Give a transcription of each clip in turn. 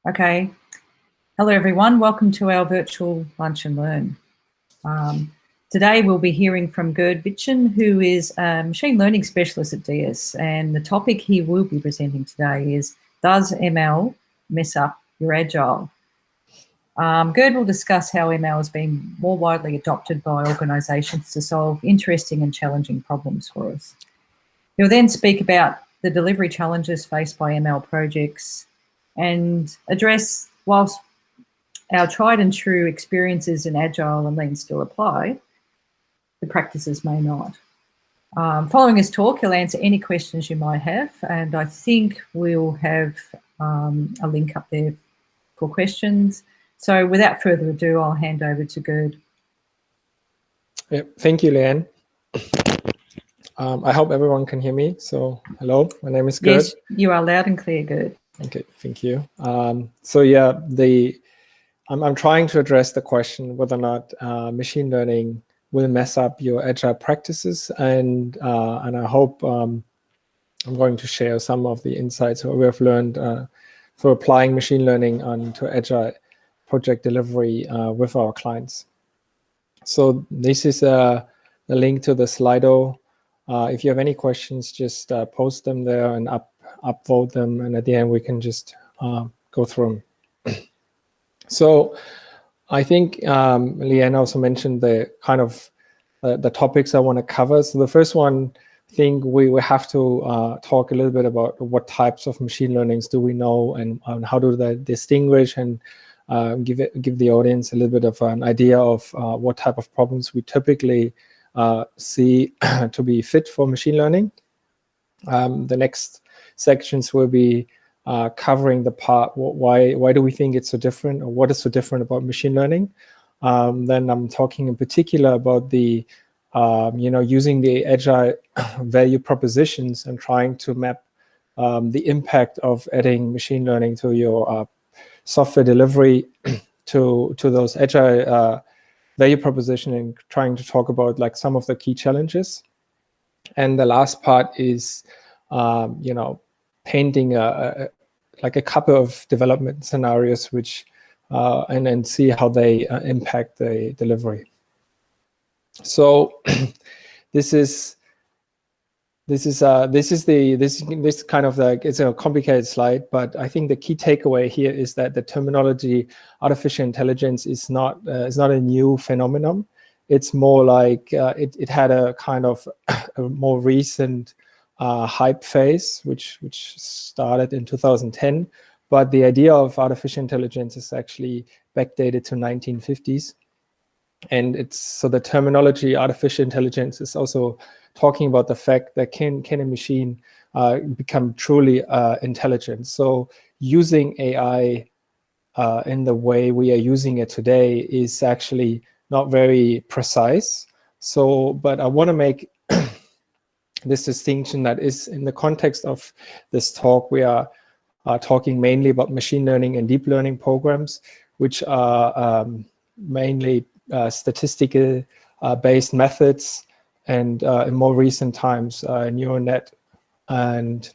Okay. Hello, everyone. Welcome to our virtual Lunch and Learn. Today, we'll be hearing from Gerd Wittchen, who is a machine learning specialist at DS. And the topic he will be presenting today is, does ML mess up your Agile? Gerd will discuss how ML has been more widely adopted by organisations to solve interesting and challenging problems for us. He'll then speak about the delivery challenges faced by ML projects and address, whilst our tried and true experiences in Agile and Lean still apply, the practices may not. Following his talk, he'll answer any questions you might have, and I think we'll have a link up there for questions. So without further ado, I'll hand over to Gerd. Yeah, thank you, Leanne. I hope everyone can hear me. So hello, my name is Gerd. Yes, you are loud and clear, Gerd. Okay, thank you. So yeah, I'm trying to address the question whether or not machine learning will mess up your Agile practices, and I hope I'm going to share some of the insights we have learned for applying machine learning onto Agile project delivery with our clients. So this is a link to the Slido. If you have any questions, just post them there and upvote them, and at the end we can just go through them. So I think Leanne also mentioned the kind of the topics I want to cover. So the first one, I think we have to talk a little bit about what types of machine learnings do we know, and how do they distinguish, and give the audience a little bit of an idea of what type of problems we typically see to be fit for machine learning. The next sections will be covering the part why do we think it's so different, or what is so different about machine learning. Then I'm talking in particular about the using the Agile value propositions and trying to map the impact of adding machine learning to your software delivery to those Agile value proposition, and trying to talk about like some of the key challenges. And the last part is painting like a couple of development scenarios, which and then see how they impact the delivery. So this kind of like, it's a complicated slide, but I think the key takeaway here is that the terminology artificial intelligence is not a new phenomenon. It's more like it had a kind of a more recent hype phase, which started in 2010. But the idea of artificial intelligence is actually backdated to 1950s. And so the terminology artificial intelligence is also talking about the fact that can a machine become truly intelligent. So using AI in the way we are using it today is actually not very precise. So, but I want to make this distinction that is in the context of this talk, we are talking mainly about machine learning and deep learning programs, which are mainly statistical based methods, and in more recent times, neural net and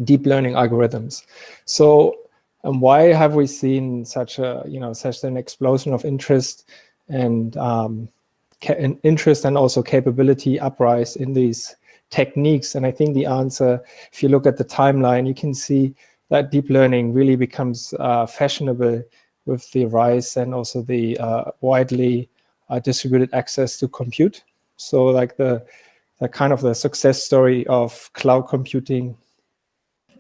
deep learning algorithms. So, why have we seen such an explosion of interest and interest and also capability uprise in these techniques? And I think the answer, if you look at the timeline, you can see that deep learning really becomes fashionable with the rise and also the widely distributed access to compute. So like the kind of the success story of cloud computing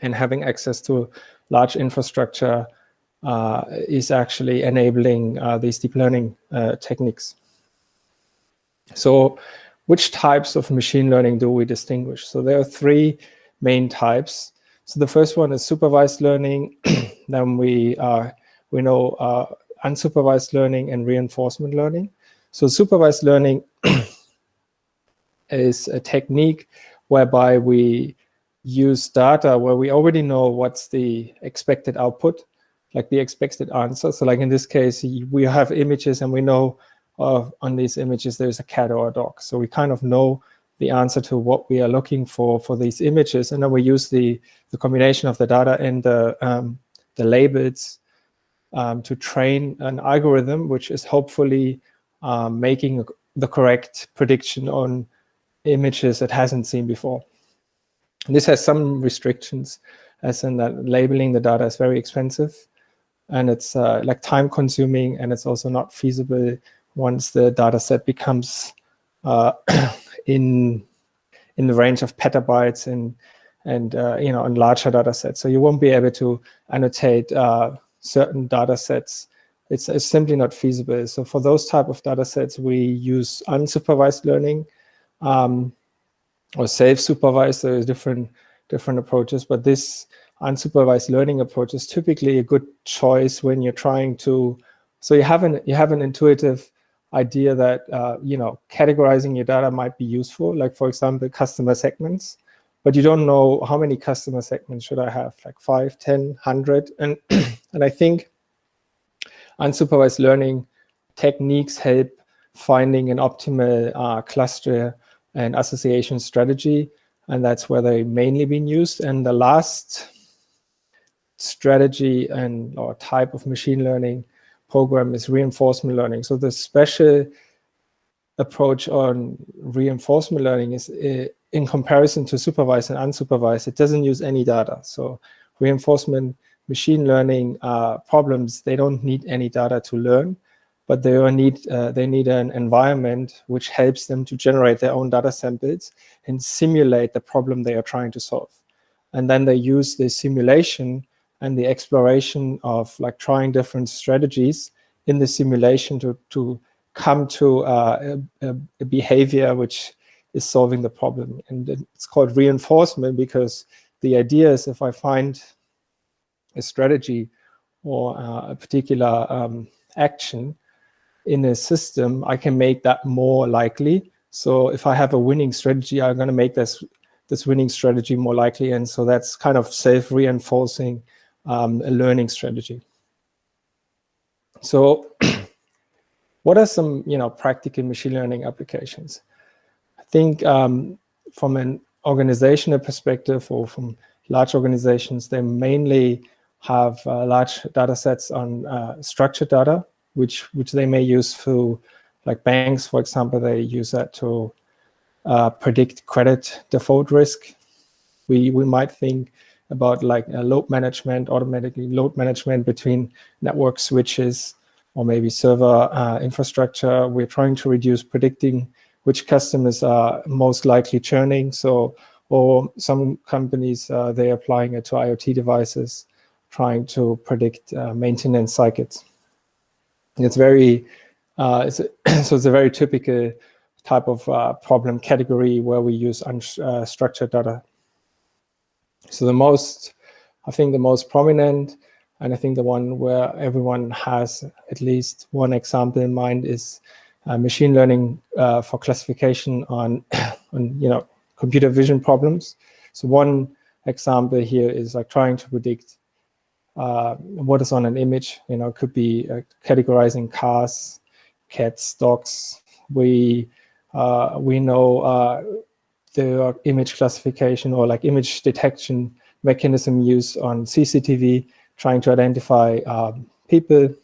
and having access to large infrastructure is actually enabling these deep learning techniques. So which types of machine learning do we distinguish? So there are three main types. So the first one is supervised learning. Then we know unsupervised learning and reinforcement learning. So supervised learning is a technique whereby we use data where we already know what's the expected output, like the expected answer. So like in this case, we have images and we know on these images there's a cat or a dog. So we kind of know the answer to what we are looking for these images, and then we use the combination of the data and the the labels to train an algorithm, which is hopefully making the correct prediction on images it hasn't seen before. And this has some restrictions, as in that labeling the data is very expensive, and it's like time consuming, and it's also not feasible once the data set becomes in the range of petabytes and on larger data sets. So you won't be able to annotate certain data sets. It's simply not feasible. So for those type of data sets, we use unsupervised learning or self-supervised. There is different approaches, but this unsupervised learning approach is typically a good choice when you're trying to. So you have an intuitive idea that categorizing your data might be useful, like for example customer segments, but you don't know how many customer segments should I have, like 5, 10, 100, and and I think unsupervised learning techniques help finding an optimal cluster and association strategy, and that's where they've mainly been used. And the last strategy or type of machine learning program is reinforcement learning. So the special approach on reinforcement learning is in comparison to supervised and unsupervised, it doesn't use any data. So reinforcement machine learning problems, they don't need any data to learn, but they need an environment which helps them to generate their own data samples and simulate the problem they are trying to solve. And then they use the simulation and the exploration of like trying different strategies in the simulation to come to a behavior which is solving the problem. And it's called reinforcement because the idea is if I find a strategy or a particular action in a system, I can make that more likely. So if I have a winning strategy, I'm going to make this winning strategy more likely. And so that's kind of self-reinforcing a learning strategy. So what are some practical machine learning applications? I think from an organizational perspective or from large organizations, they mainly have large data sets on structured data, which they may use through, like banks, for example, they use that to predict credit default risk. We might think about like load management, automatically load management between network switches or maybe server infrastructure. We're trying to reduce predicting which customers are most likely churning. So, or some companies, they're applying it to IoT devices, trying to predict maintenance cycles. It's very, so it's a very typical type of problem category where we use unstructured data. So I think the most prominent, and I think the one where everyone has at least one example in mind is machine learning for classification on computer vision problems. So one example here is like trying to predict what is on an image. It could be categorizing cars, cats, dogs. We know there are image classification or like image detection mechanism used on CCTV, trying to identify people.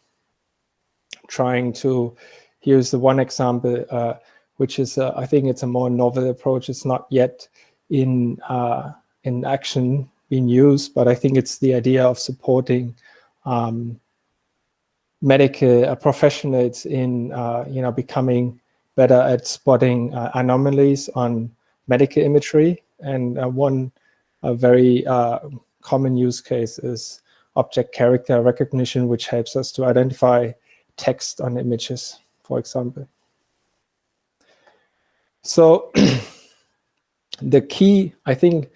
Here's the one example, which is I think it's a more novel approach. It's not yet in action being used, but I think it's the idea of supporting medical professionals in becoming better at spotting anomalies on medical imagery. And one very common use case is object character recognition, which helps us to identify text on images, for example. So the key, I think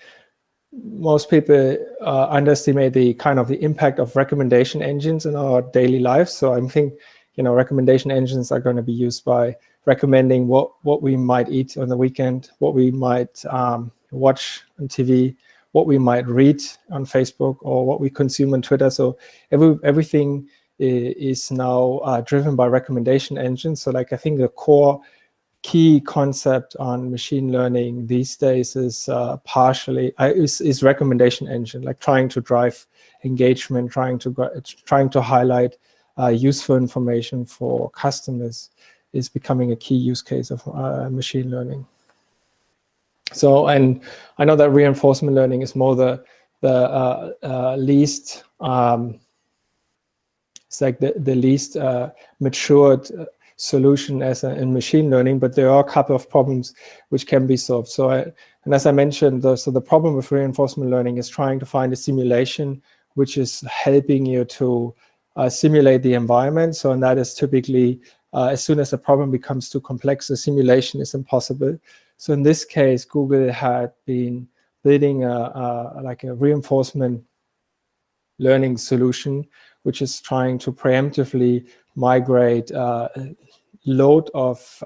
most people underestimate the kind of the impact of recommendation engines in our daily lives. So I think, recommendation engines are going to be used by recommending what we might eat on the weekend, what we might watch on TV, what we might read on Facebook, or what we consume on Twitter. So everything is now driven by recommendation engines. So like I think the core key concept on machine learning these days is partially is recommendation engine, like trying to drive engagement, trying to highlight useful information for customers is becoming a key use case of machine learning. So, and I know that reinforcement learning is more the least it's like the least matured solution in machine learning, but there are a couple of problems which can be solved. So, and as I mentioned, so the problem with reinforcement learning is trying to find a simulation which is helping you to simulate the environment. So, and that is typically, as soon as the problem becomes too complex, the simulation is impossible. So in this case, Google had been building like a reinforcement learning solution, which is trying to preemptively migrate load of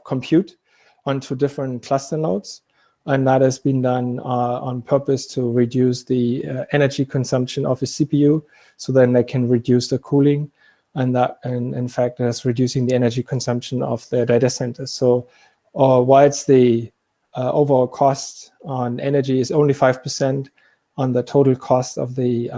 compute onto different cluster nodes, and that has been done on purpose to reduce the energy consumption of a CPU, so then they can reduce the cooling, and that, and in fact, that's reducing the energy consumption of their data centers. So, whilst the overall cost on energy is only 5% on the total cost of the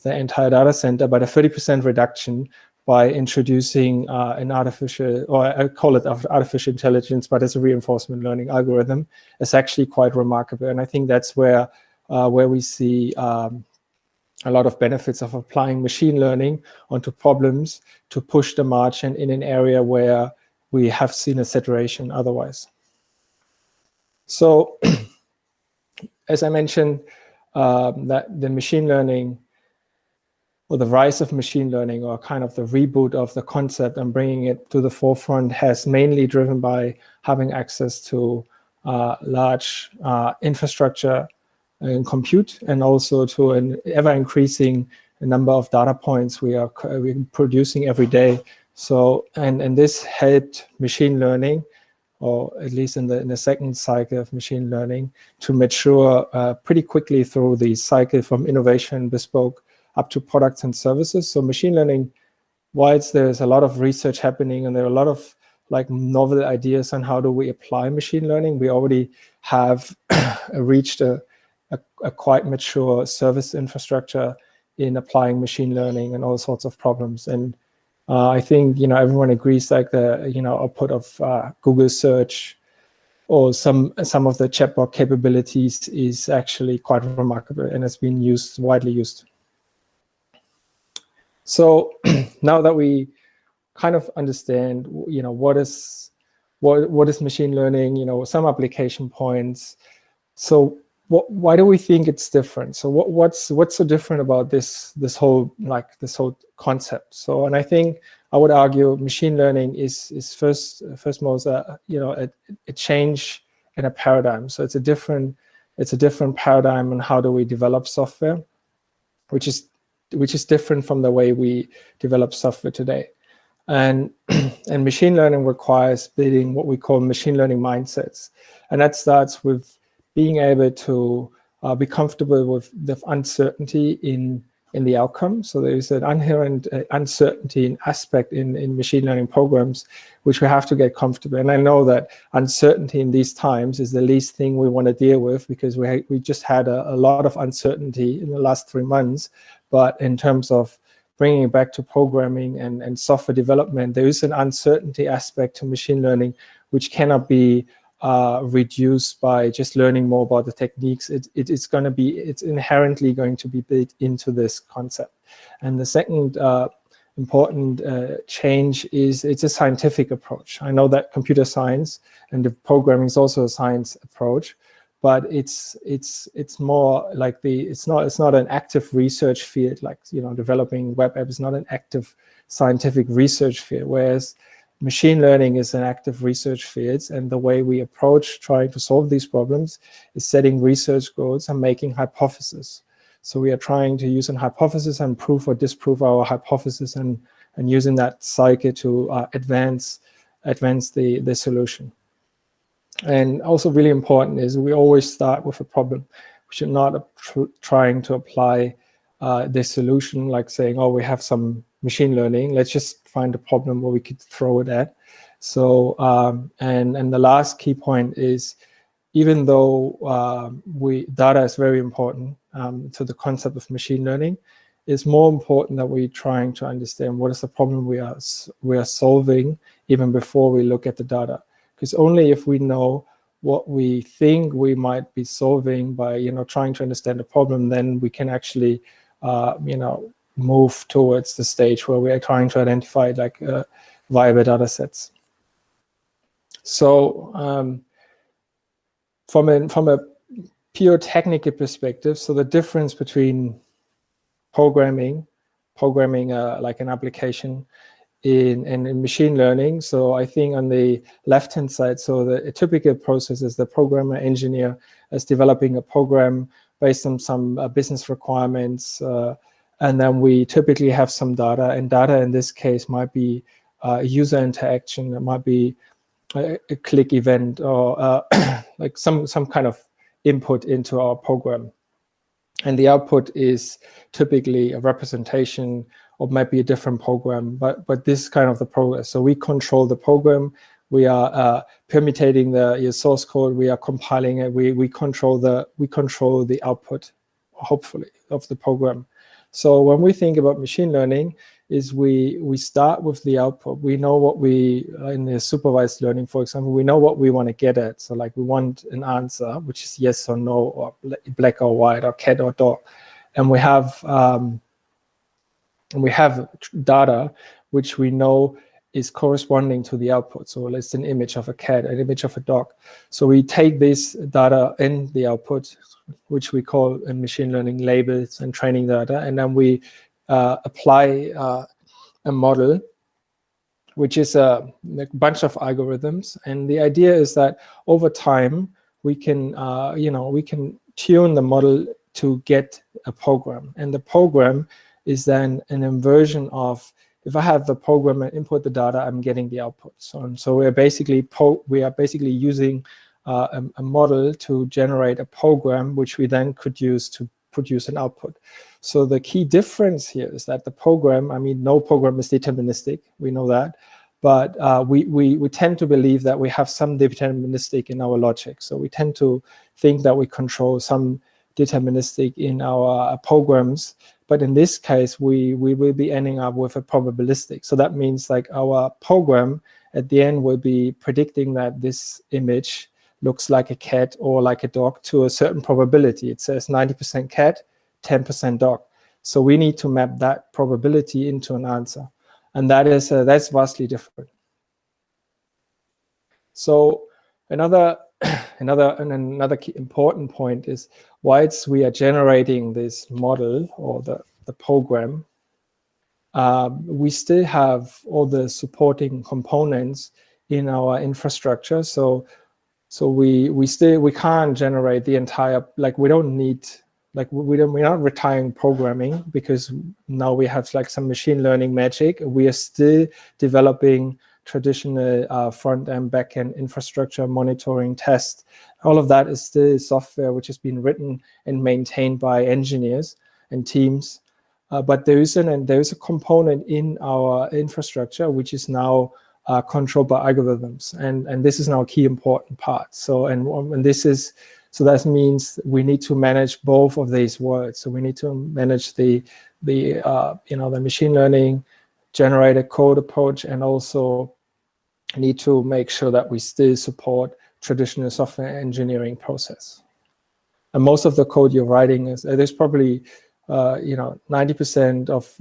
entire data center, but a 30% reduction by introducing an artificial, or I call it artificial intelligence, but it's a reinforcement learning algorithm, is actually quite remarkable. And I think that's where we see a lot of benefits of applying machine learning onto problems to push the margin in an area where we have seen a saturation otherwise. So, as I mentioned, that the machine learning, or the rise of machine learning, or kind of the reboot of the concept and bringing it to the forefront, has mainly driven by having access to large infrastructure and compute, and also to an ever-increasing number of data points we're producing every day. So, and this helped machine learning, or at least in the second cycle of machine learning, to mature pretty quickly through the cycle from innovation, bespoke, up to products and services. So machine learning, whilst there's a lot of research happening and there are a lot of like novel ideas on how do we apply machine learning, we already have reached a quite mature service infrastructure in applying machine learning and all sorts of problems. And I think, everyone agrees, like the, output of Google search or some of the chatbot capabilities is actually quite remarkable, and it's been widely used. So now that we kind of understand, what is machine learning, some application points. So why do we think it's different? So what's so different about this whole concept? So, and I think I would argue machine learning is first most a change in a paradigm. So it's a different paradigm on how do we develop software, which is different from the way we develop software today. And machine learning requires building what we call machine learning mindsets, and that starts with being able to be comfortable with the uncertainty in the outcome. So there is an inherent uncertainty aspect in machine learning programs, which we have to get comfortable. And I know that uncertainty in these times is the least thing we want to deal with, because we just had a lot of uncertainty in the last 3 months. But in terms of bringing it back to programming and software development, there is an uncertainty aspect to machine learning, which cannot be reduced by just learning more about the techniques. It's inherently going to be built into this concept. And the second important change is it's a scientific approach. I know that computer science and the programming is also a science approach, but it's more like it's not an active research field, like developing web app is not an active scientific research field, whereas machine learning is an active research field. And the way we approach trying to solve these problems is setting research goals and making hypotheses. So we are trying to use an hypothesis and prove or disprove our hypothesis, and using that cycle to advance the solution. And also really important is we always start with a problem. We should not trying to apply the solution like saying, oh, we have some machine learning, let's just find a problem where we could throw it at. So and the last key point is, even though data is very important to the concept of machine learning, it's more important that we're trying to understand what is the problem we are solving even before we look at the data. Because only if we know what we think we might be solving by trying to understand the problem, then we can actually move towards the stage where we are trying to identify like viable data sets. So from a pure technical perspective, so the difference between programming like an application in machine learning. So I think on the left-hand side, so the typical process is the programmer engineer is developing a program based on some business requirements, and then we typically have some data, and data in this case might be user interaction, it might be a click event, or like some kind of input into our program. And the output is typically a representation or might be a different program, but this is kind of the progress. So we control the program, we are permutating the source code, we are compiling it, we control the output, hopefully, of the program. So when we think about machine learning, is we start with the output. We know what in the supervised learning, for example, we know what we want to get at. So like we want an answer, which is yes or no, or black or white, or cat or dog. And we have data which we know is corresponding to the output. So it's an image of a cat, an image of a dog. So we take this data in the output, which we call in machine learning labels and training data, and then we apply a model, which is a bunch of algorithms. And the idea is that over time we can we can tune the model to get a program, and the program is then an inversion of, if I have the program and input the data, I'm getting the output. So we are basically using a model to generate a program which we then could use to produce an output. So the key difference here is that the program, I mean, no program is deterministic, we know that, but we tend to believe that we have some deterministic in our logic. So we tend to think that we control some deterministic in our programs, but in this case, we will be ending up with a probabilistic. So that means like our program at the end will be predicting that this image looks like a cat or like a dog to a certain probability. It says 90% cat, 10% dog. So we need to map that probability into an answer, and that's vastly different. So another key important point is, whilst we are generating this model or the program, we still have all the supporting components in our infrastructure. So we can't generate the entire, like we don't need, like we're not retiring programming, because now we have like some machine learning magic. We are still developing traditional front-end, back-end infrastructure, monitoring, test. All of that is still software which has been written and maintained by engineers and teams. But there is a component in our infrastructure which is now controlled by algorithms, and this is now a key important part. So that means we need to manage both of these worlds. So we need to manage the machine learning generated code approach, and also need to make sure that we still support traditional software engineering process. And most of the code you're writing is, there's probably 90% of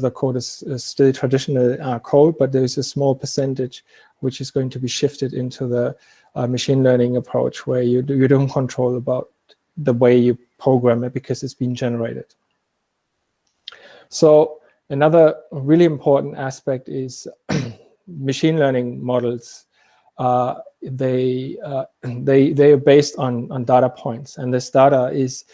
the code is still traditional code, but there's a small percentage which is going to be shifted into the machine learning approach, where you don't control about the way you program it because it's been generated. So another really important aspect is machine learning models. They are based on data points, and this data is,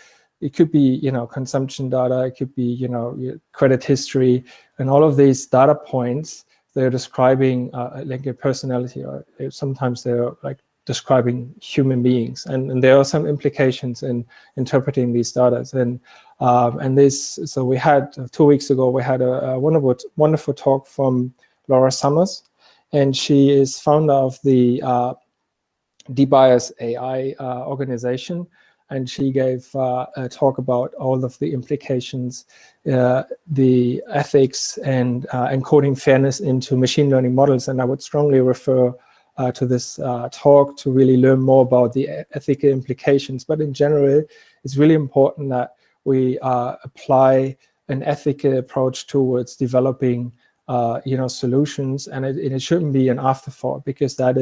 it could be consumption data, it could be your credit history, and all of these data points, they're describing like a personality, or sometimes they're like describing human beings, and there are some implications in interpreting these data. So we had 2 weeks ago, we had a wonderful talk from Laura Summers, and she is founder of the DBias AI organization, and she gave a talk about all of the implications, the ethics, and encoding fairness into machine learning models. And I would strongly refer to this talk to really learn more about the ethical implications. But in general, it's really important that we apply an ethical approach towards developing solutions, and it shouldn't be an afterthought, because that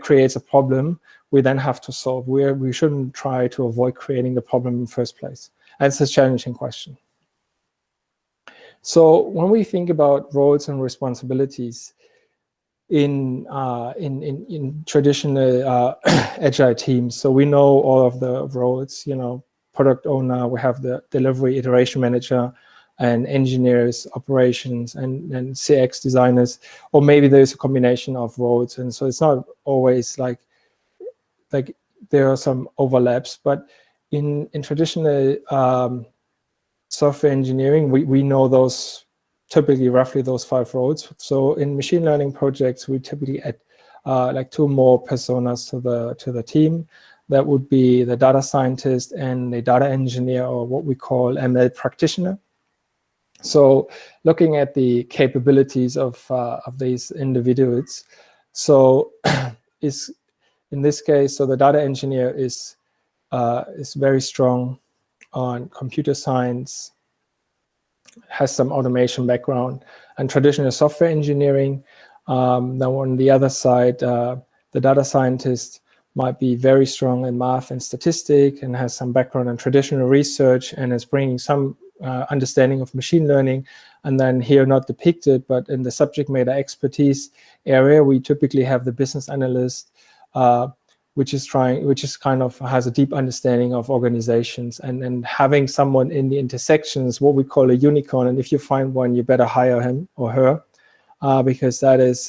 creates a problem we then have to solve. We shouldn't try to avoid creating the problem in the first place. And it's a challenging question. So when we think about roles and responsibilities in traditional agile teams, so we know all of the roles, product owner, we have the delivery iteration manager, and engineers, operations, and CX designers, or maybe there's a combination of roles. And so it's not always like there are some overlaps, but in traditional software engineering, we know those typically roughly those 5 roles. So in machine learning projects, we typically add like 2 more personas to the team. That would be the data scientist and the data engineer, or what we call ML practitioner. So looking at the capabilities of these individuals, so is in this case, so the data engineer is very strong on computer science, has some automation background, and traditional software engineering. Now on the other side, the data scientist might be very strong in math and statistics, and has some background in traditional research, and is bringing some understanding of machine learning. And then here, not depicted, but in the subject matter expertise area, we typically have the business analyst, which is kind of has a deep understanding of organizations, and having someone in the intersections, what we call a unicorn. And if you find one, you better hire him or her, because that is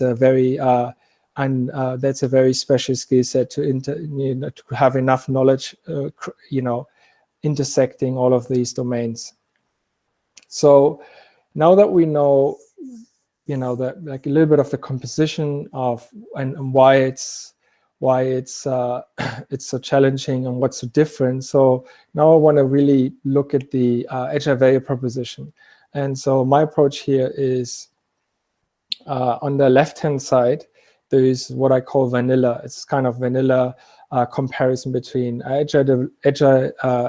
that's a very special skill set to have enough knowledge, intersecting all of these domains. So now that we know, that like a little bit of the composition of and why it's so challenging and what's so different. So now I want to really look at the agile value proposition. And so my approach here is on the left-hand side, there is what I call vanilla. It's kind of vanilla comparison between agile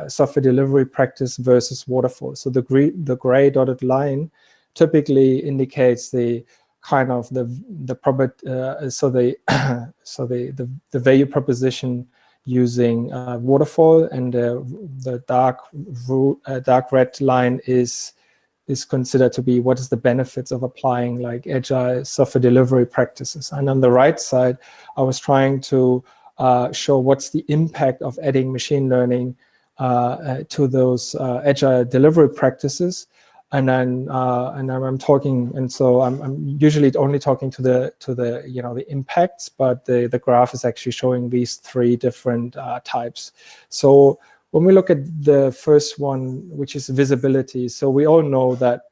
software delivery practice versus waterfall. So the gray dotted line typically indicates the kind of the value proposition using waterfall, and the dark red line is considered to be what is the benefits of applying like agile software delivery practices. And on the right side, I was trying to show what's the impact of adding machine learning to those agile delivery practices. And then I'm talking, and so I'm usually only talking to the impacts, but the graph is actually showing these 3 different types. So when we look at the first one, which is visibility, so we all know that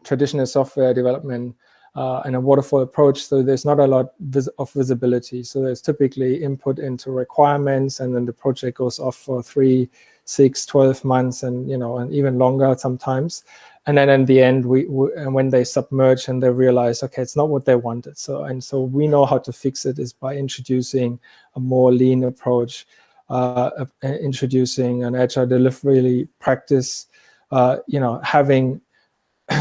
traditional software development and a waterfall approach, so there's not a lot of visibility. So there's typically input into requirements, and then the project goes off for 3, 6, 12 months, and and even longer sometimes. And then in the end, when they submerge and they realize, okay, it's not what they wanted. So we know how to fix it is by introducing a more lean approach, introducing an agile delivery practice, having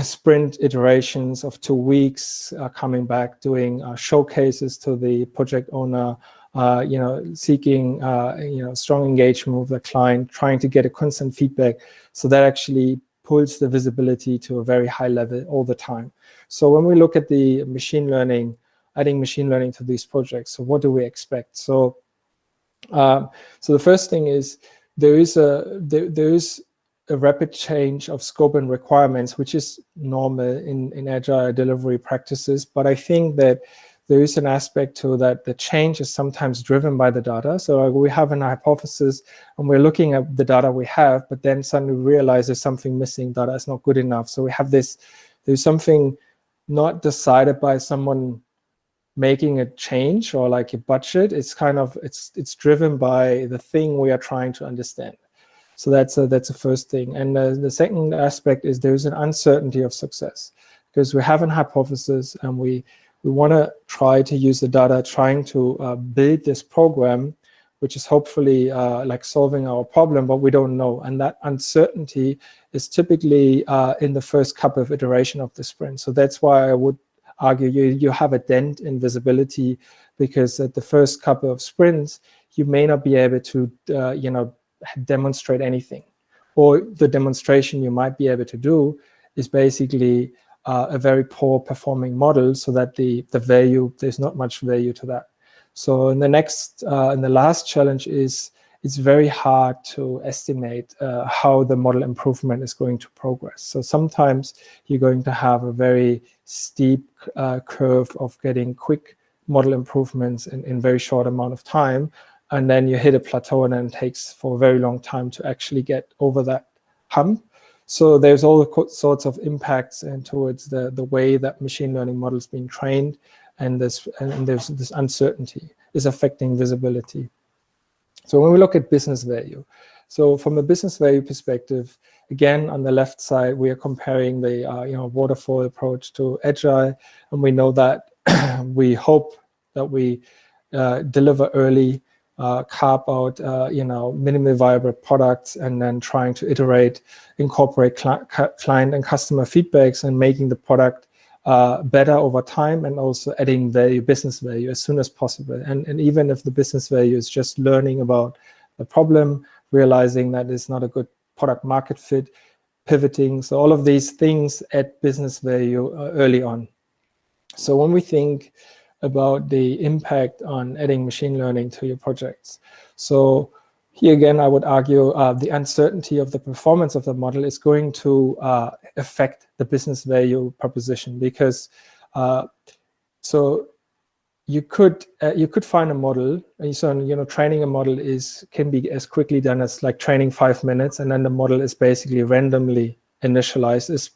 sprint iterations of 2 weeks, coming back, doing showcases to the project owner, seeking strong engagement with the client, trying to get a constant feedback. So that actually pulls the visibility to a very high level all the time. So when we look at the machine learning, adding machine learning to these projects, so what do we expect? So the first thing is there is a rapid change of scope and requirements, which is normal in agile delivery practices. But I think that there is an aspect to that. The change is sometimes driven by the data. So we have an hypothesis and we're looking at the data we have, but then suddenly realize there's something missing, data is not good enough. So we have there's something not decided by someone making a change or like a budget. It's kind of, it's driven by the thing we are trying to understand. So that's a first thing. And the second aspect is there's an uncertainty of success, because we have an hypothesis and we want to try to use the data, trying to build this program, which is hopefully like solving our problem, but we don't know. And that uncertainty is typically in the first couple of iteration of the sprint. So that's why I would argue you have a dent in visibility, because at the first couple of sprints, you may not be able to, demonstrate anything. Or the demonstration you might be able to do is basically a very poor performing model, so that the value, there's not much value to that. So in the last challenge is, it's very hard to estimate how the model improvement is going to progress. So sometimes you're going to have a very steep curve of getting quick model improvements in very short amount of time, and then you hit a plateau, and then it takes for a very long time to actually get over that hump. So there's all sorts of impacts and towards the way that machine learning models being trained, and there's this uncertainty is affecting visibility. So when we look at business value, so from a business value perspective, again, on the left side, we are comparing the waterfall approach to Agile, and we know that we hope that we deliver early, carve out minimally viable products, and then trying to iterate, incorporate client and customer feedbacks, and making the product better over time, and also adding value, business value, as soon as possible. And even if the business value is just learning about the problem, realizing that it's not a good product market fit, pivoting. So all of these things add business value early on. So when we think about the impact on adding machine learning to your projects, so here again, I would argue the uncertainty of the performance of the model is going to affect the business value proposition, because so you could find a model, and so training a model can be as quickly done as like training 5 minutes, and then the model is basically randomly initialized. It's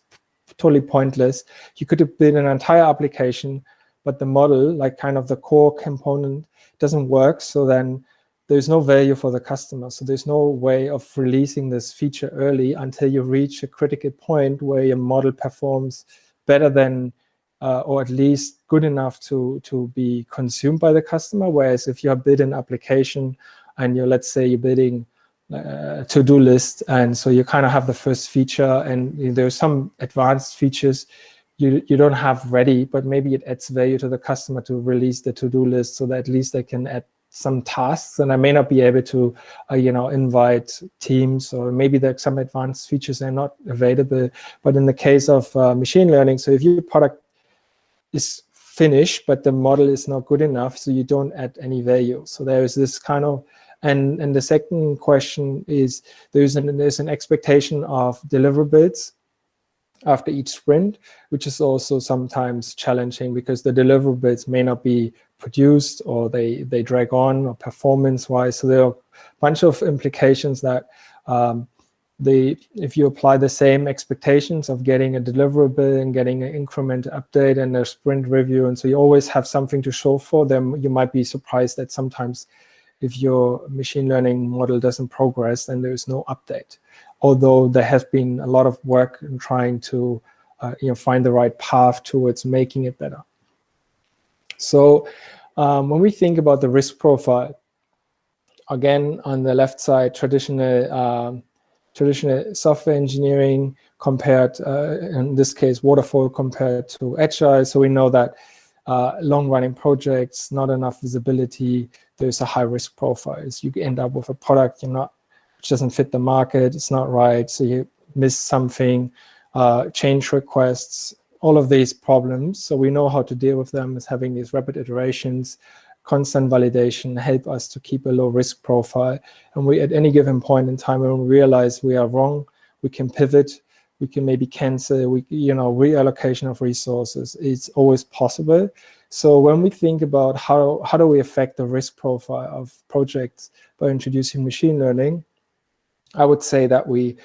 totally pointless. You could have built an entire application, but the model, like kind of the core component, doesn't work. So then there's no value for the customer. So there's no way of releasing this feature early until you reach a critical point where your model performs better than, or at least good enough to be consumed by the customer. Whereas if you have built an application and let's say you're building a to-do list, and so you kind of have the first feature, and there's some advanced features you don't have ready, but maybe it adds value to the customer to release the to-do list, so that at least they can add some tasks, and I may not be able to, invite teams, or maybe there's some advanced features are not available. But in the case of machine learning, so if your product is finished, but the model is not good enough, so you don't add any value. So there is this kind of, and the second question is there's an expectation of deliverables after each sprint, which is also sometimes challenging, because the deliverables may not be produced, or they drag on, or performance-wise. So there are a bunch of implications that if you apply the same expectations of getting a deliverable and getting an increment update and a sprint review, and so you always have something to show for them, you might be surprised that sometimes if your machine learning model doesn't progress, then there's no update. Although there has been a lot of work in trying to find the right path towards making it better. So when we think about the risk profile, again, on the left side, traditional software engineering compared, in this case, waterfall compared to Agile. So we know that long-running projects, not enough visibility, there's a high risk profile. You end up with a product which doesn't fit the market, it's not right, so you miss something, change requests, all of these problems. So we know how to deal with them, as having these rapid iterations, constant validation help us to keep a low risk profile. And we, at any given point in time, when we realize we are wrong, we can pivot, we can maybe cancel, reallocation of resources. It's always possible. So when we think about how do we affect the risk profile of projects by introducing machine learning, I would say that we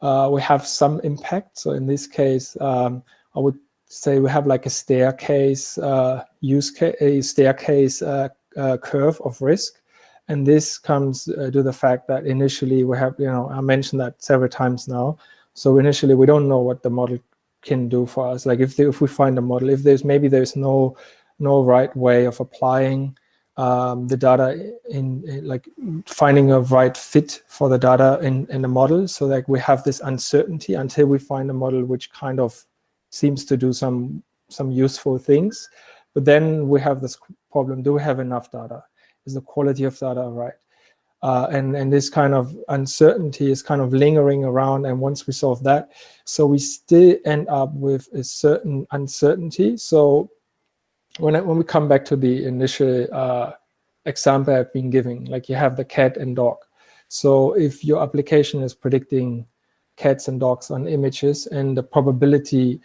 have some impact. So in this case, I would say we have like a staircase curve of risk. And this comes to the fact that initially we have, I mentioned that several times now. So initially we don't know what the model can do for us. Like if we find a model, if there's no right way of applying the data in like finding a right fit for the data in the model. So like we have this uncertainty until we find a model which kind of seems to do some useful things. But then we have this problem: do we have enough data? Is the quality of data right? And this kind of uncertainty is kind of lingering around. And once we solve that, so we still end up with a certain uncertainty. So when we come back to the initial example I've been giving, like you have the cat and dog. So if your application is predicting cats and dogs on images, and the probability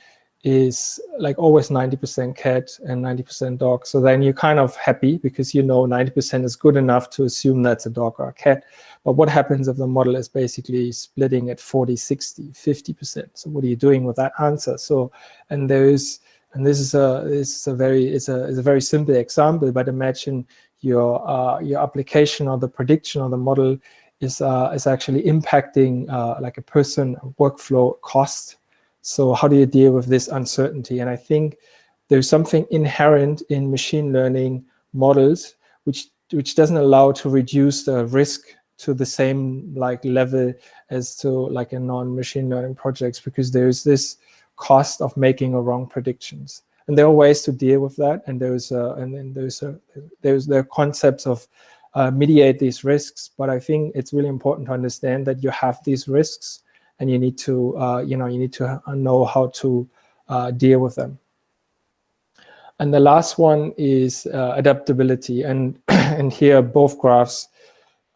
is like always 90% cat and 90% dog, so then you're kind of happy because 90% is good enough to assume that's a dog or a cat. But what happens if the model is basically splitting at 40, 60, 50%? So what are you doing with that answer? So, and this is a very simple example, but imagine your application or the prediction of the model is actually impacting like a person workflow cost. So how do you deal with this uncertainty? And I think there's something inherent in machine learning models which doesn't allow to reduce the risk to the same like level as to like a non-machine learning projects, because there's this cost of making a wrong predictions. And there are ways to deal with that. And there are concepts of mitigate these risks. But I think it's really important to understand that you have these risks, and you need to know how to deal with them. And the last one is adaptability. And and here both graphs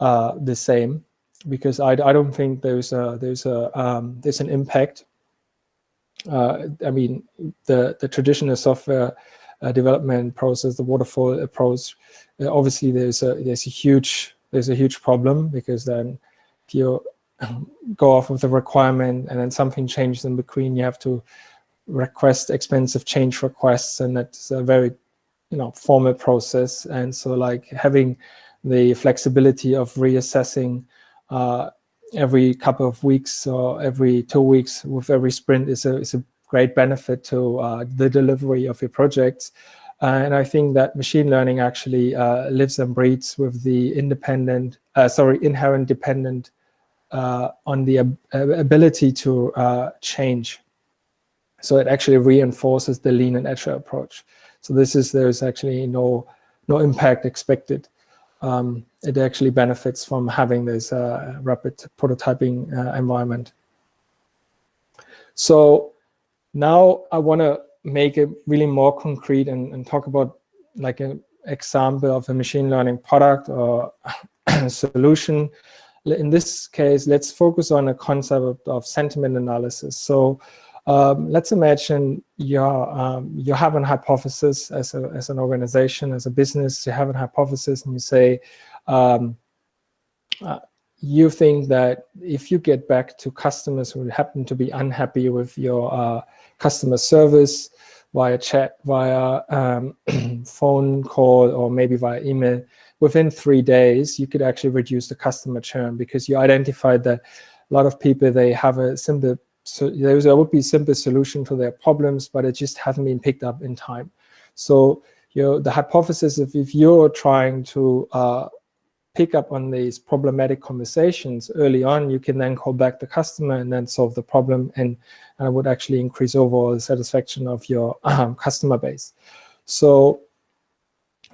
are the same, because I don't think there's an impact. I mean, the traditional software development process, the waterfall approach, obviously there's a huge problem, because then if you go off of the requirement and then something changes in between, you have to request expensive change requests, and that's a very formal process. And so like having the flexibility of reassessing every couple of weeks or every 2 weeks with every sprint is a great benefit to the delivery of your projects. And I think that machine learning actually lives and breathes with the inherent dependent on the ability to change. So it actually reinforces the lean and agile approach. So there's actually no impact expected. It actually benefits from having this rapid prototyping environment. So now I want to make it really more concrete and talk about like an example of a machine learning product or solution. In this case, let's focus on a concept of sentiment analysis. So let's imagine you have a hypothesis as an organization, as a business. You have a hypothesis, and you say you think that if you get back to customers who happen to be unhappy with your customer service via chat, via phone call, or maybe via email, within 3 days, you could actually reduce the customer churn, because you identified that a lot of people, they have a simple, so there would be a simple solution to their problems, but it just hasn't been picked up in time. So the hypothesis, if you're trying to pick up on these problematic conversations early on, you can then call back the customer and then solve the problem, and it would actually increase overall satisfaction of your customer base. So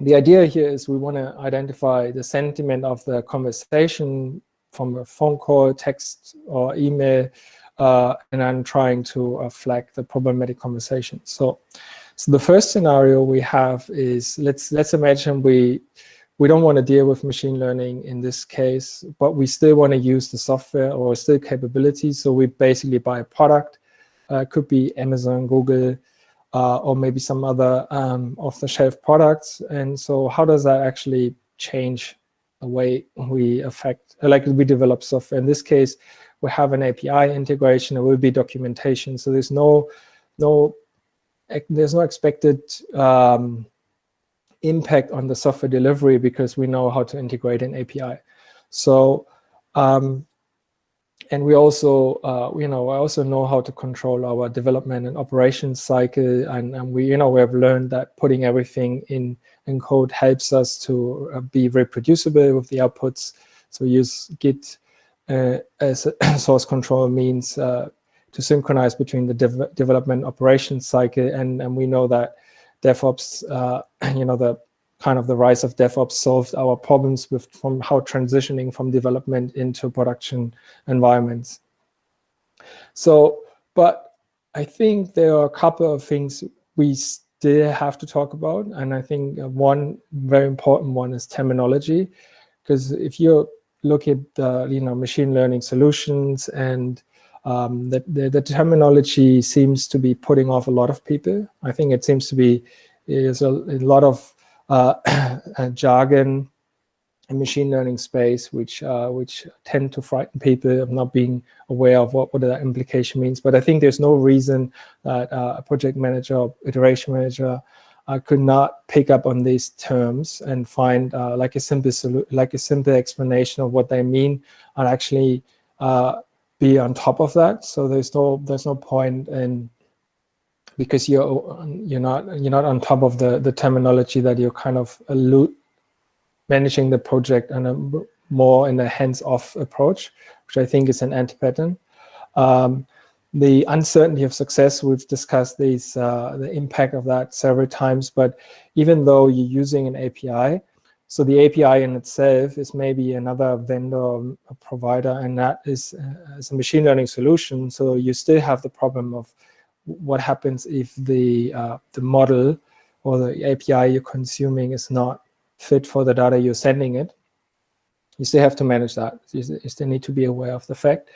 the idea here is we want to identify the sentiment of the conversation from a phone call, text, or email, and I'm trying to flag the problematic conversation. So the first scenario we have is, let's imagine we don't want to deal with machine learning in this case, but we still want to use the software or still capabilities. So we basically buy a product. Could be Amazon, Google, or maybe some other off-the-shelf products. And so how does that actually change the way we develop software? In this case, we have an API integration. There will be documentation. So there's no expected impact on the software delivery because we know how to integrate an API. So, and we also, I also know how to control our development and operations cycle, and we have learned that putting everything in code helps us to be reproducible with the outputs. So use Git as a source control means to synchronize between the development operations cycle, and we know that DevOps, the rise of DevOps solved our problems from how transitioning from development into production environments. So, but I think there are a couple of things we still have to talk about, and I think one very important one is terminology, because if you look at machine learning solutions and the terminology seems to be putting off a lot of people. I think it seems to be a lot of jargon in machine learning space, which tend to frighten people of not being aware of what that implication means. But I think there's no reason that a project manager or iteration manager could not pick up on these terms and find like a simple explanation of what they mean and actually be on top of that. So there's no point in, because you're not on top of the terminology, that you're kind of managing the project and more in a hands-off approach, which I think is an anti-pattern. The uncertainty of success, we've discussed the impact of that several times, but even though you're using an API, so the API in itself is maybe another vendor or a provider, and that is as a machine learning solution. So you still have the problem of what happens if the model or the API you're consuming is not fit for the data you're sending it. You still have to manage that. You still need to be aware of the fact.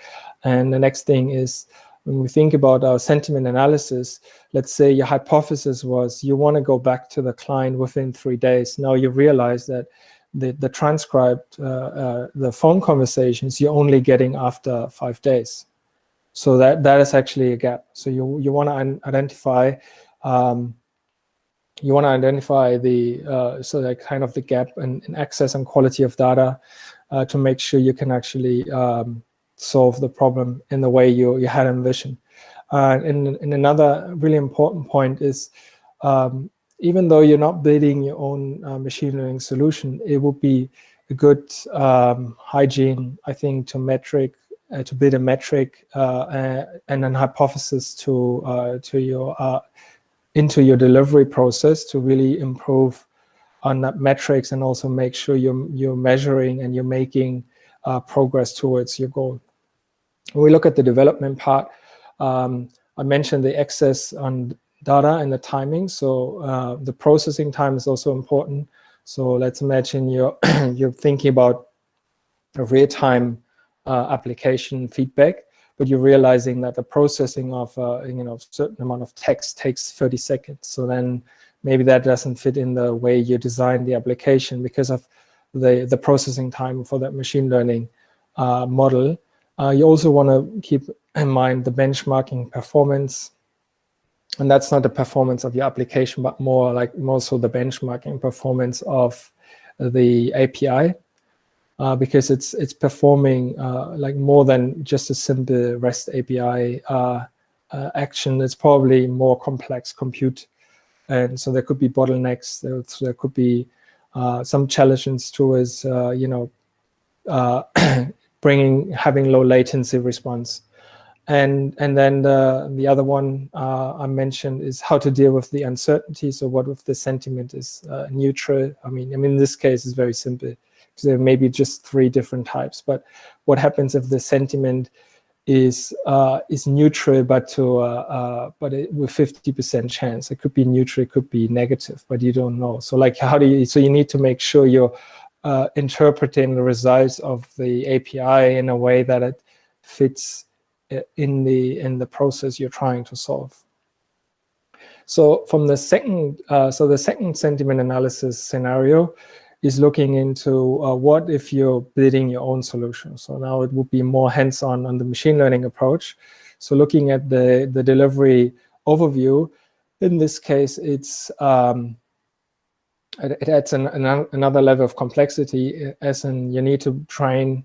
And the next thing is, when we think about our sentiment analysis, let's say your hypothesis was you want to go back to the client within 3 days. Now you realize that the transcribed, the phone conversations, you're only getting after 5 days. So that is actually a gap. So you want to identify the gap in access and quality of data to make sure you can actually solve the problem in the way you had envisioned. And another really important point is, even though you're not building your own machine learning solution, it would be a good hygiene, I think, to build a metric and an hypothesis into your delivery process to really improve on that metrics, and also make sure you're measuring and you're making progress towards your goal. When we look at the development part, I mentioned the access on data and the timing. So the processing time is also important. So let's imagine you're thinking about a real-time application feedback, but you're realizing that the processing of a certain amount of text takes 30 seconds. So then maybe that doesn't fit in the way you design the application because of the processing time for that machine learning model. You also want to keep in mind the benchmarking performance, and that's not the performance of your application, but more so the benchmarking performance of the API. Because it's performing like more than just a simple REST API action. It's probably more complex compute, and so there could be bottlenecks. There could be some challenges towards having low latency response, and then the other one I mentioned is how to deal with the uncertainty. So what if the sentiment is neutral? I mean in this case it's very simple. So there may be just 3 different types, but what happens if the sentiment is neutral, but with 50% chance? It could be neutral, it could be negative, but you don't know. So so you need to make sure you're interpreting the results of the API in a way that it fits in the process you're trying to solve. So from the second sentiment analysis scenario is looking into what if you're building your own solution. So now it would be more hands-on on the machine learning approach. So looking at the delivery overview, in this case, it adds another level of complexity, as in you need to train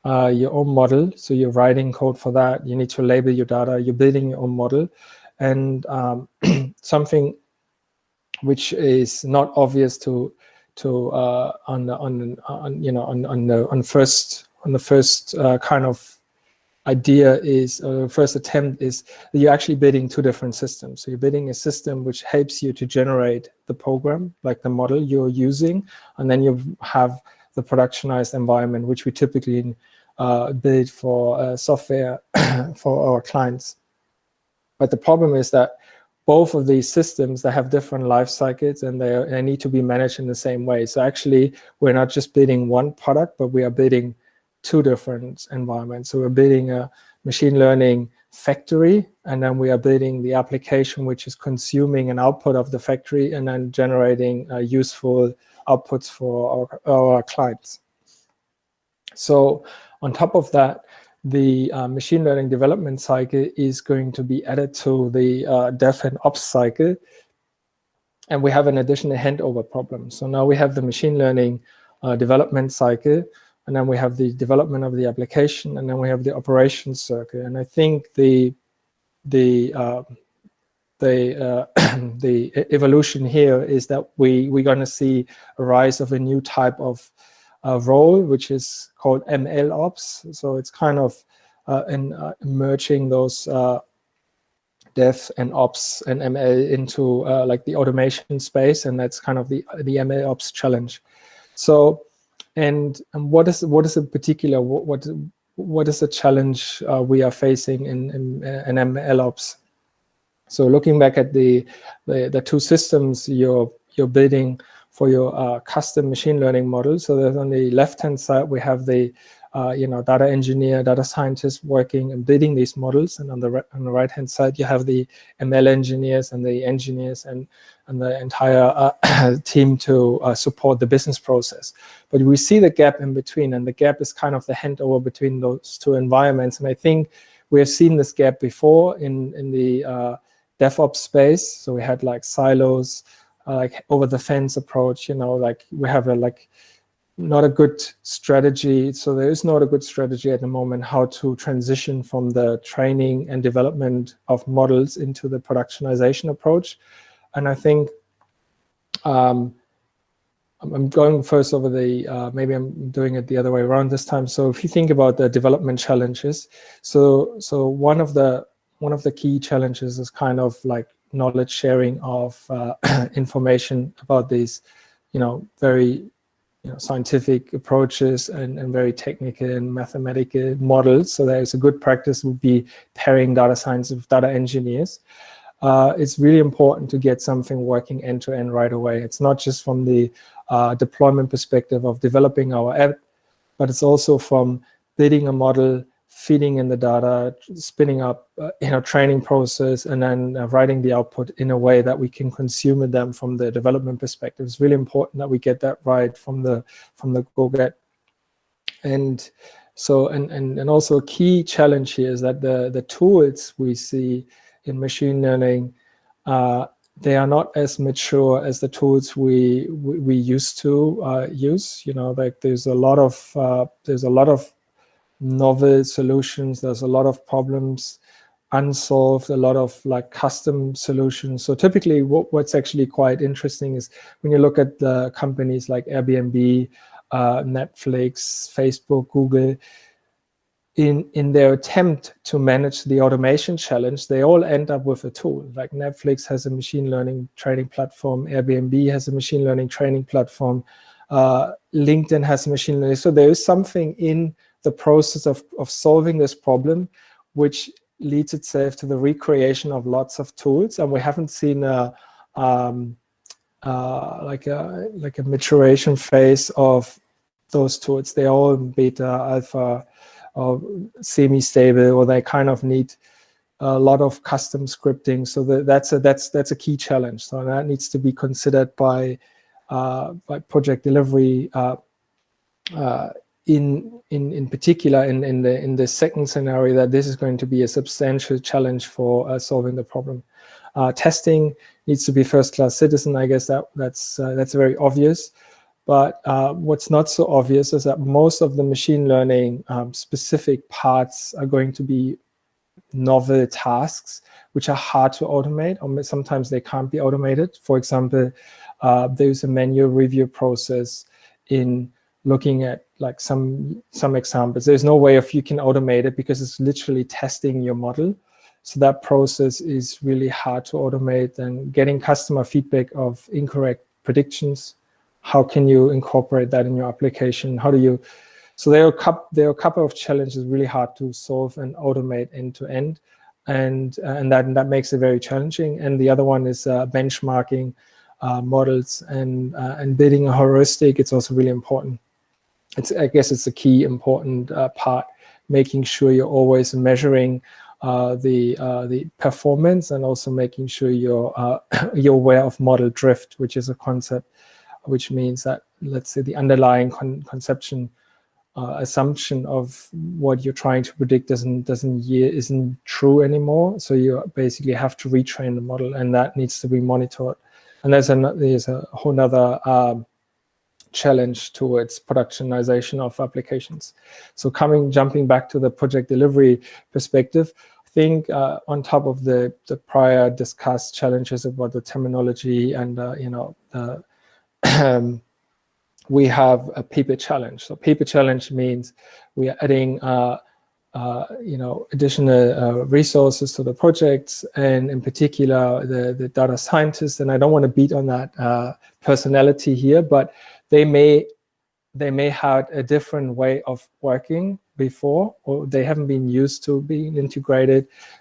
your own model. So you're writing code for that. You need to label your data. You're building your own model, and something which is not obvious on the first kind of idea is, first attempt is that you're actually building two different systems. So you're building a system which helps you to generate the program, like the model you're using, and then you have the productionized environment, which we typically build for software for our clients. But the problem is that both of these systems, they have different life cycles, and they need to be managed in the same way. So actually, we're not just building one product, but we are building two different environments. So we're building a machine learning factory, and then we are building the application which is consuming an output of the factory and then generating useful outputs for our clients. So on top of that, the machine learning development cycle is going to be added to the dev and ops cycle. And we have an additional handover problem. So now we have the machine learning development cycle, and then we have the development of the application, and then we have the operations circle. And I think the evolution here is that we're going to see a rise of a new type of role, which is called MLOps. So it's kind of merging those dev and ops and ML into like the automation space, and that's kind of the MLOps challenge. So, and what is a particular what is the challenge we are facing in MLOps? So looking back at the two systems you're building for your custom machine learning model. So there's on the left-hand side, we have the data engineer, data scientist working and building these models. And on the right-hand side, you have the ML engineers and the engineers and the entire team to support the business process. But we see the gap in between, and the gap is kind of the handover between those two environments. And I think we have seen this gap before in the DevOps space. So we had like silos, like over the fence approach, like we have not a good strategy. So there is not a good strategy at the moment how to transition from the training and development of models into the productionization approach. And I think I'm going first over the, maybe I'm doing it the other way around this time. So if you think about the development challenges, so one of the key challenges is kind of like knowledge sharing of information about these, very scientific approaches and very technical and mathematical models. So there's a good practice would be pairing data science with data engineers. It's really important to get something working end to end right away. It's not just from the deployment perspective of developing our app, but it's also from building a model, feeding in the data, spinning up training process, and then writing the output in a way that we can consume them from the development perspective. It's really important that we get that right from the go-get. And so and also a key challenge here is that the tools we see in machine learning, they are not as mature as the tools we used to use. Like there's a lot of novel solutions. There's a lot of problems unsolved, a lot of like custom solutions. So typically what's actually quite interesting is when you look at the companies like Airbnb, Netflix, Facebook, Google, in their attempt to manage the automation challenge, they all end up with a tool. Like Netflix has a machine learning training platform, Airbnb has a machine learning training platform, LinkedIn has a machine learning. So there is something in the process of solving this problem, which leads itself to the recreation of lots of tools, and we haven't seen like a maturation phase of those tools. They're all beta, alpha, or semi-stable, or they kind of need a lot of custom scripting. So that's a key challenge. So that needs to be considered by project delivery. In particular, in the second scenario, that this is going to be a substantial challenge for solving the problem. Testing needs to be first-class citizen. I guess that's very obvious. But what's not so obvious is that most of the machine learning specific parts are going to be novel tasks, which are hard to automate, or sometimes they can't be automated. For example, there's a manual review process in looking at like some examples. There's no way you can automate it because it's literally testing your model. So that process is really hard to automate. And getting customer feedback of incorrect predictions, how can you incorporate that in your application? How do you? So there are a couple of challenges really hard to solve and automate end to end, and that makes it very challenging. And the other one is benchmarking models and building a heuristic. It's also really important. I guess it's a key important part, making sure you're always measuring the performance, and also making sure you're aware of model drift, which is a concept, which means that, let's say, the underlying assumption of what you're trying to predict isn't true anymore. So you basically have to retrain the model, and that needs to be monitored. And there's a whole other challenge towards productionization of applications. So jumping back to the project delivery perspective, I think on top of the prior discussed challenges about the terminology and we have a people challenge. So people challenge means we are adding additional resources to the projects, and in particular the data scientists. And I don't want to beat on that personality here, but they may have a different way of working before, or they haven't been used to being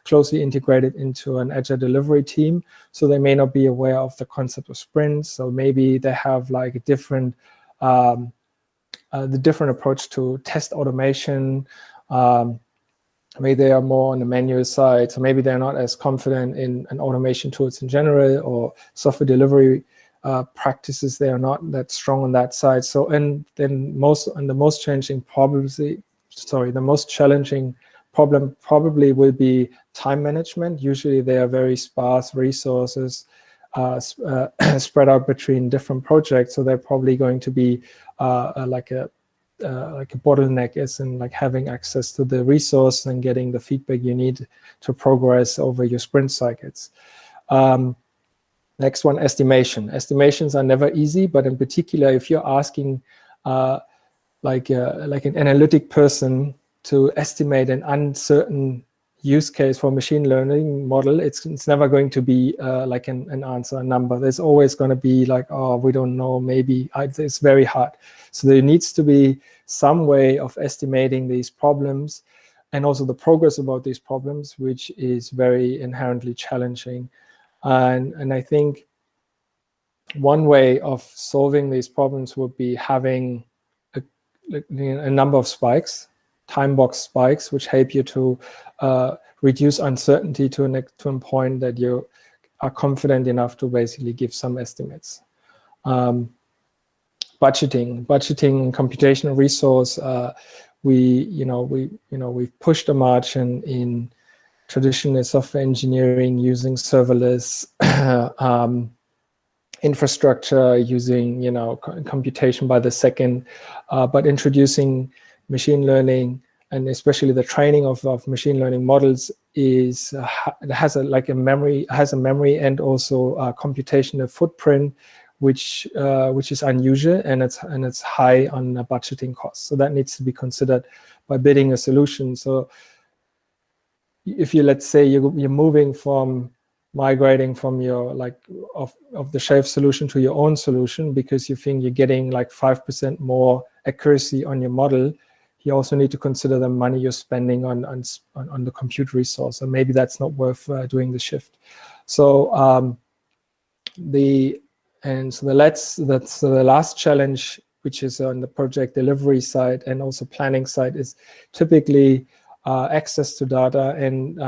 closely integrated into an agile delivery team. So they may not be aware of the concept of sprints. So maybe they have like a different approach to test automation. Maybe they are more on the manual side. So maybe they're not as confident in automation tools in general, or software delivery practices. They are not that strong on that side. So the most challenging problem probably will be time management. Usually they are very sparse resources spread out between different projects. So they're probably going to be like a bottleneck is in like having access to the resource and getting the feedback you need to progress over your sprint cycles. Next one, estimation. Estimations are never easy, but in particular, if you're asking like an analytic person to estimate an uncertain use case for machine learning model, it's never going to be like an answer, a number. There's always going to be like, oh, we don't know, maybe. It's very hard. So there needs to be some way of estimating these problems, and also the progress about these problems, which is very inherently challenging. And I think one way of solving these problems would be having a number of spikes, time box spikes, which help you to reduce uncertainty to a point that you are confident enough to basically give some estimates. Budgeting and computational resource. We've pushed a margin in traditional software engineering using serverless infrastructure, using computation by the second, but introducing machine learning, and especially the training of machine learning models has a memory and also a computational footprint, which is unusual, and it's high on budgeting costs. So that needs to be considered by building a solution. So if let's say you're moving from migrating from your off the shelf solution to your own solution because you think you're getting like 5% more accuracy on your model, you also need to consider the money you're spending on the compute resource, and maybe that's not worth doing the shift. So that's the last challenge, which is on the project delivery side and also planning side, is typically access to data and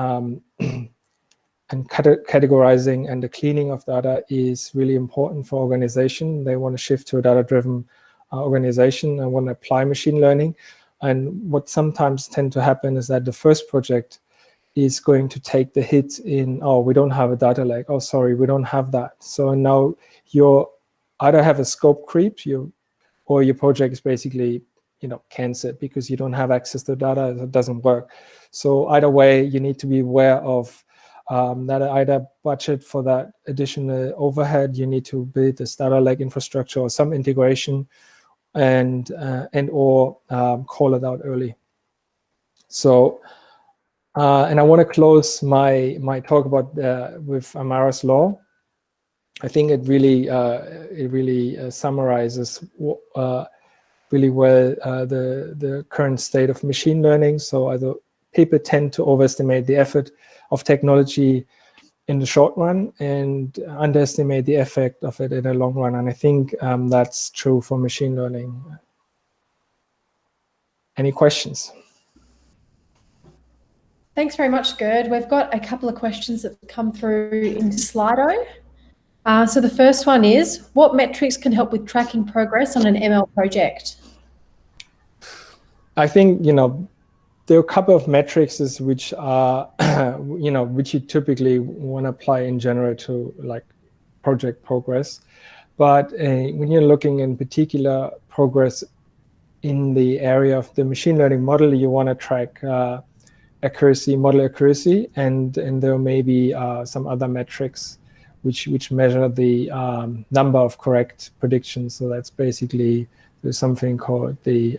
categorizing and the cleaning of data is really important for organization. They want to shift to a data-driven organization and want to apply machine learning. And what sometimes tend to happen is that the first project is going to take the hit in, oh, we don't have a data lake. Oh, sorry, we don't have that. So now you're either have a scope creep, or your project is basically, canceled because you don't have access to data. It doesn't work. So either way, you need to be aware of that either budget for that additional overhead. You need to build this data lake infrastructure or some integration, and or call it out early. So. And I want to close my talk about with Amara's law. I think it really summarizes really well the current state of machine learning. So either people tend to overestimate the effort of technology in the short run and underestimate the effect of it in the long run. And I think that's true for machine learning. Any questions? Thanks very much, Gerd. We've got a couple of questions that come through in Slido. So the first one is, what metrics can help with tracking progress on an ML project? I think, there are a couple of metrics which are, which you typically want to apply in general to like project progress. But when you're looking in particular progress in the area of the machine learning model, you want to track accuracy, model accuracy, and there may be some other metrics which measure the number of correct predictions. So that's basically, there's something called the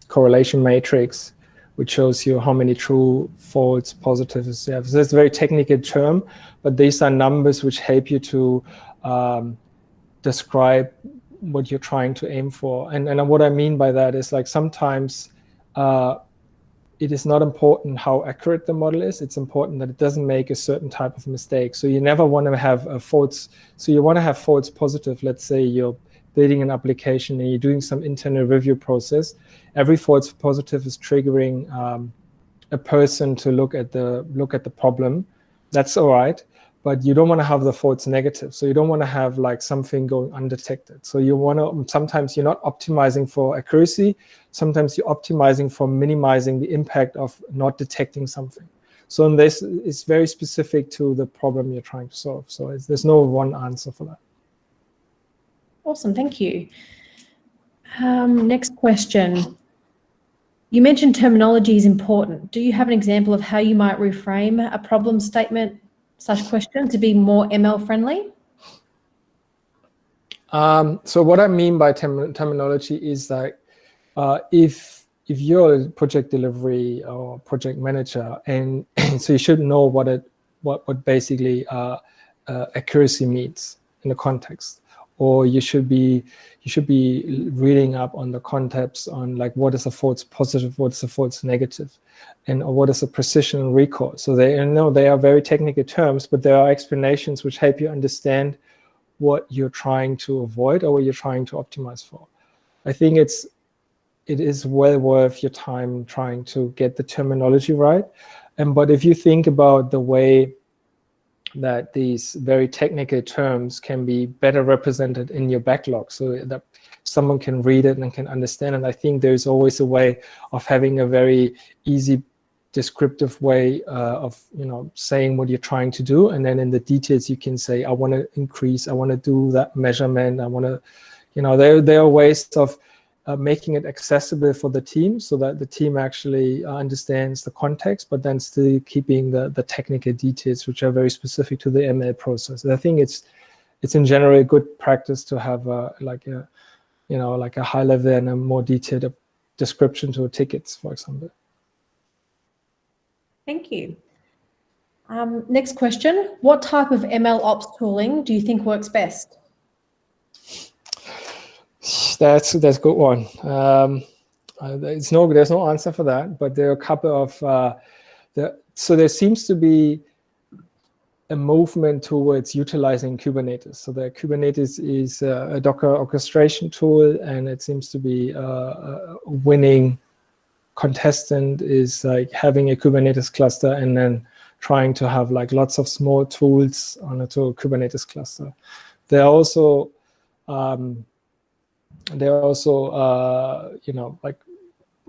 correlation matrix, which shows you how many true, false, positives you have. So it's a very technical term, but these are numbers which help you to describe what you're trying to aim for. And what I mean by that is, like, sometimes it is not important how accurate the model is. It's important that it doesn't make a certain type of mistake. So you never want to have a false, so you want to have false positive. Let's say you're building an application and you're doing some internal review process. Every false positive is triggering a person to look at the problem. That's all right, but you don't want to have the false negative. So you don't want to have like something going undetected. So you want to, sometimes you're not optimizing for accuracy. Sometimes you're optimizing for minimizing the impact of not detecting something. So in this, it's very specific to the problem you're trying to solve. So there's no one answer for that. Awesome, thank you. Next question. You mentioned terminology is important. Do you have an example of how you might reframe a problem statement / question to be more ML friendly? So what I mean by terminology is that if you're a project delivery or project manager, and so you should know what basically accuracy means in the context, or you should be reading up on the concepts on like what is a false positive, what is a false negative, and what is a precision and recall. So they are very technical terms, but there are explanations which help you understand what you're trying to avoid or what you're trying to optimize for. I think it is well worth your time trying to get the terminology right. But if you think about the way that these very technical terms can be better represented in your backlog so that someone can read it and can understand it, I think there's always a way of having a very easy descriptive way of saying what you're trying to do, and then in the details you can say, I want to increase, I want to do that measurement, I want to, there are ways of making it accessible for the team so that the team actually understands the context, but then still keeping the technical details which are very specific to the ML process. And I think it's in general a good practice to have like a high level and a more detailed description to tickets, for example. Thank you. Next question. What type of MLOps tooling do you think works best? That's a good one. There's no answer for that, but there are a couple of so there seems to be a movement towards utilizing Kubernetes. So the Kubernetes is a Docker orchestration tool, and it seems to be a winning contestant is like having a Kubernetes cluster and then trying to have like lots of small tools on a Kubernetes cluster. There are also like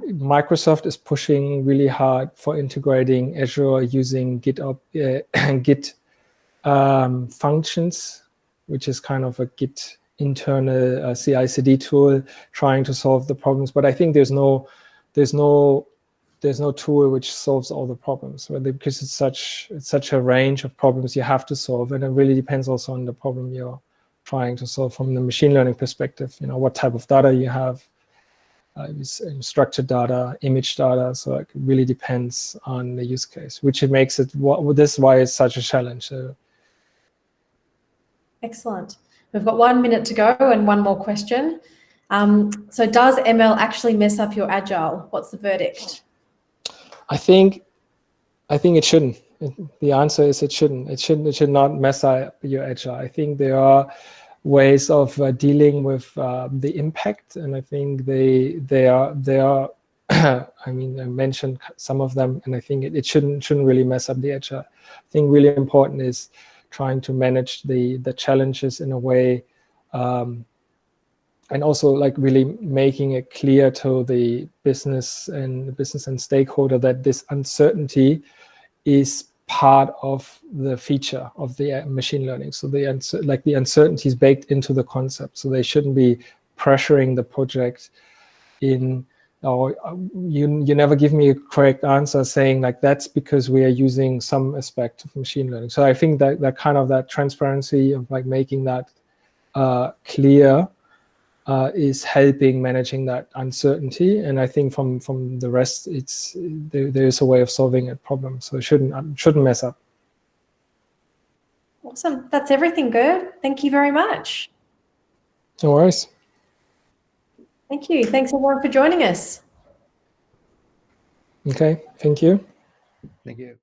Microsoft is pushing really hard for integrating Azure using Git functions, which is kind of a Git internal CI/CD tool trying to solve the problems. But I think there's no tool which solves all the problems, because it's such a range of problems you have to solve, and it really depends also on the problem you're trying to solve from the machine learning perspective. You know, what type of data you have, structured data, image data. So it really depends on the use case, which it makes it. This is why it's such a challenge. Excellent. We've got 1 minute to go and one more question. So does ML actually mess up your Agile? What's the verdict? I think it shouldn't. The answer is it shouldn't. It should not mess up your Agile. I think there are ways of dealing with the impact, and I think they are. I mean, I mentioned some of them, and I think it shouldn't really mess up the Agile. I think really important is trying to manage the challenges in a way, and also like really making it clear to the business and stakeholder that this uncertainty is part of the feature of the machine learning. So the uncertainty is baked into the concept. So they shouldn't be pressuring the project in, or you never give me a correct answer saying like that's because we are using some aspect of machine learning. So I think that kind of that transparency of like making that clear is helping managing that uncertainty. And I think from the rest, there is a way of solving a problem. So it shouldn't mess up. Awesome. That's everything, Gerd. Thank you very much. No worries. Thank you. Thanks everyone for joining us. Okay, thank you. Thank you.